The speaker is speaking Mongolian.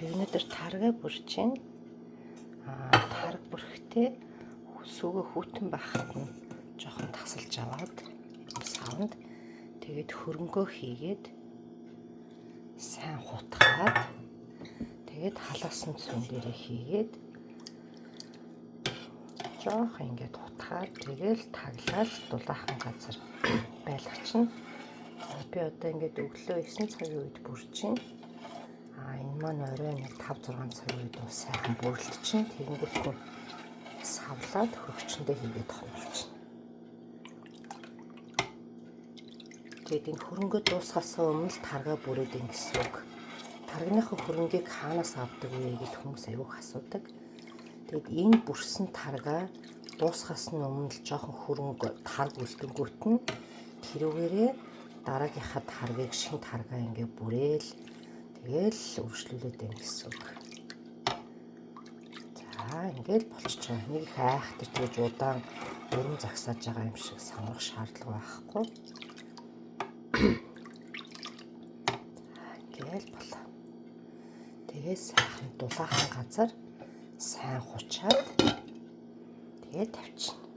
Би өнөөдөр таргаа бүрж байна. Тарга бүрхэхдээ сүүгээ хүүтэн байхад нь жоохон тасалж аваад савнд тэгээд хөрөнгөө хийгээд сайн хутгаад тэгээд халаасан зүүн дээрээ хийгээд жоохон ингээд хутгаад тэгэл таглаад дулаахан газар байлгачихна. Би одоо ингээд өглөө 9 цагийн үед бүрж байна. Энэ маань орой нэг 5-6 цагийн үед сайхан бүрлдчихнэ. Тэгэнгүүт савлаад хөрөгчөндөө хийгээд хомуулчихна. Тэгээд энэ хөрөнгөө дуусгахаас өмнө таргаа бүрээд ин гэсэн үг. Таргиныхаа хөрөнгийг хаанаас авдаг вэ гэд хүмүүс аяух асуудаг. Тэгээд энэ бүрсэн таргаа дуусгахаас нь өмнө л жоохон хөрөнгө тарг үлдэнгүүт нь тэрүүгээрээ дараагийнхаа таргийг шинэ таргаа ингээ бүрээл тэгэл үргэлжлүүлээд байна гэсэн үг. За ингээл болчихж байгаа. Нэг их айхтар тэгж удаан өрөм загсааж байгаа юм шиг санах шаардлага байхгүй. Ингээл болоо. Тэгээ сайхан дулаахан газар сайн хучаад тэгээ тавьчихна.